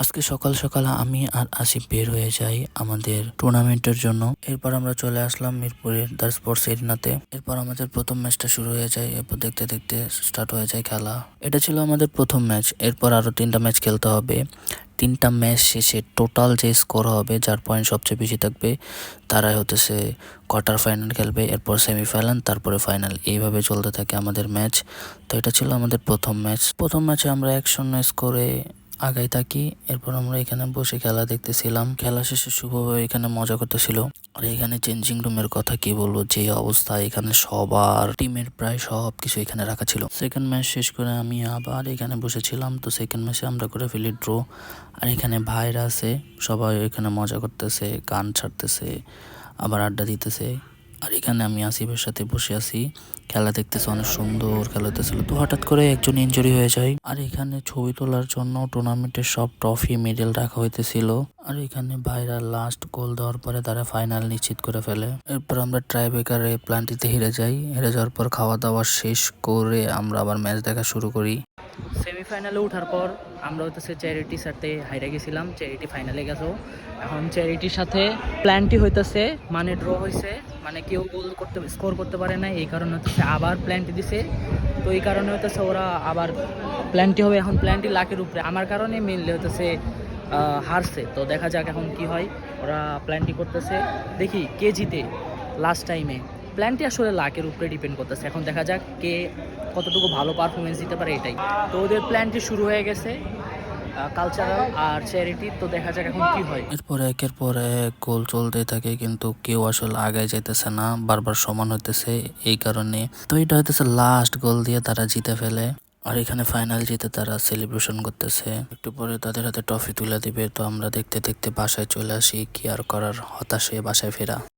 আজকে সকাল সকাল আমি আর আসিফ বের হয়ে যাই আমাদের টুর্নামেন্টের জন্য। এরপর আমরা চলে আসলাম মিরপুরের দ্য স্পোর্টস এরিনাতে। এরপর আমাদের প্রথম ম্যাচটা শুরু হয়ে যায়। এরপর দেখতে দেখতে স্টার্ট হয়ে যায় খেলা। এটা ছিল আমাদের প্রথম ম্যাচ। এরপর আরো 3টা ম্যাচ খেলতে হবে। 3টা ম্যাচ শেষে টোটাল যে স্কোর হবে, যার পয়েন্ট সবচেয়ে বেশি থাকবে, তারাই হতেছে কোয়ার্টার ফাইনাল খেলবে। এরপর সেমিফাইনাল, তারপরে ফাইনাল, এইভাবে চলতে থাকে আমাদের ম্যাচ। তো এটা ছিল আমাদের প্রথম ম্যাচ। প্রথম ম্যাচে আমরা 1-0 স্কোরে আগাই থাকি। এরপর আমরা এখানে বসে খেলা দেখতেছিলাম। খেলা শেষে শুভভাবে এখানে মজা করতেছিল। আর এখানে চেঞ্জিং রুমের কথা কি বলবো, যে অবস্থা এখানে সবার টিমের প্রায় সব কিছু এখানে রাখা ছিল। সেকেন্ড ম্যাচ শেষ করে আমি আবার এখানে বসেছিলাম। তো সেকেন্ড ম্যাচে আমরা করে ফেলি ড্র। আর এখানে ভাইরা আছে, সবাই এখানে মজা করতেছে, গান ছাড়তেছে, আবার আড্ডা দিতেছে। আর এখানে আমি আসিফের সাথে বসে আছি, খেলা দেখতেছে, অনেক সুন্দর খেলা হতেছিল। তো হঠাৎ করে একজন ইনজুরি হয়ে যায়। আর এখানে ছবি তোলার জন্য টুর্নামেন্টের সব ট্রফি মেডেল রাখা হইতেছিল। আর এখানে ভাইরা লাস্ট গোল দেওয়ার পরে তারা ফাইনাল নিশ্চিত করে ফেলে। এরপর আমরা ট্রাইব্রেকারে প্ল্যান্টিতে হেরে যাই। হেরে যাওয়ার পর খাওয়া দাওয়া শেষ করে আমরা আবার ম্যাচ দেখা শুরু করি। সেমিফাইনালে ওঠার পর আমরা হইতেছে চ্যারিটির সাথে হাইরা গেছিলাম। চ্যারিটি ফাইনালে গেছো। এখন চ্যারিটির সাথে প্ল্যানটি হইতেছে, মানে ড্র হয়েছে, মানে কেউ গোল করতে স্কোর করতে পারে না, এই কারণে হচ্ছে আবার প্ল্যানটি দিছে। তো এই কারণে হইতেছে ওরা আবার প্ল্যানটি হবে। এখন প্ল্যানটি লাখের উপরে, আমার কারণে মেনলি হইতেছে হারছে। তো দেখা যাক এখন কি হয়। ওরা প্ল্যানটি করতেছে, দেখি কে জিতে লাস্ট টাইমে। প্ল্যানটি আসলে লাখের উপরে ডিপেন্ড করতেছে। এখন দেখা যাক কে কতটুকু ভালো পারফরমেন্স দিতে পারে, এটাই। তো ওদের প্ল্যানটি শুরু হয়ে গেছে, কালচারাল আর চ্যারিটি। তো দেখা যাক এখন কি হয়। এরপর একের পর এক গোল চলতে থাকে, কিন্তু কেউ আসলে আগে যেতেছে না, বারবার সমান হইতেছে। এই কারণে তো এটা হইতেছে লাস্ট গোল দিয়ে তারা জিতে ফেলে। আর এখানে ফাইনাল জিতে তারা সেলিব্রেশন করতেছে। একটু পরে তাদের হাতে ট্রফি তুলে দিবে। তো আমরা দেখতে দেখতে বাসায় চলে আসি। কি আর করার, হতাশে বাসায় ফেরা।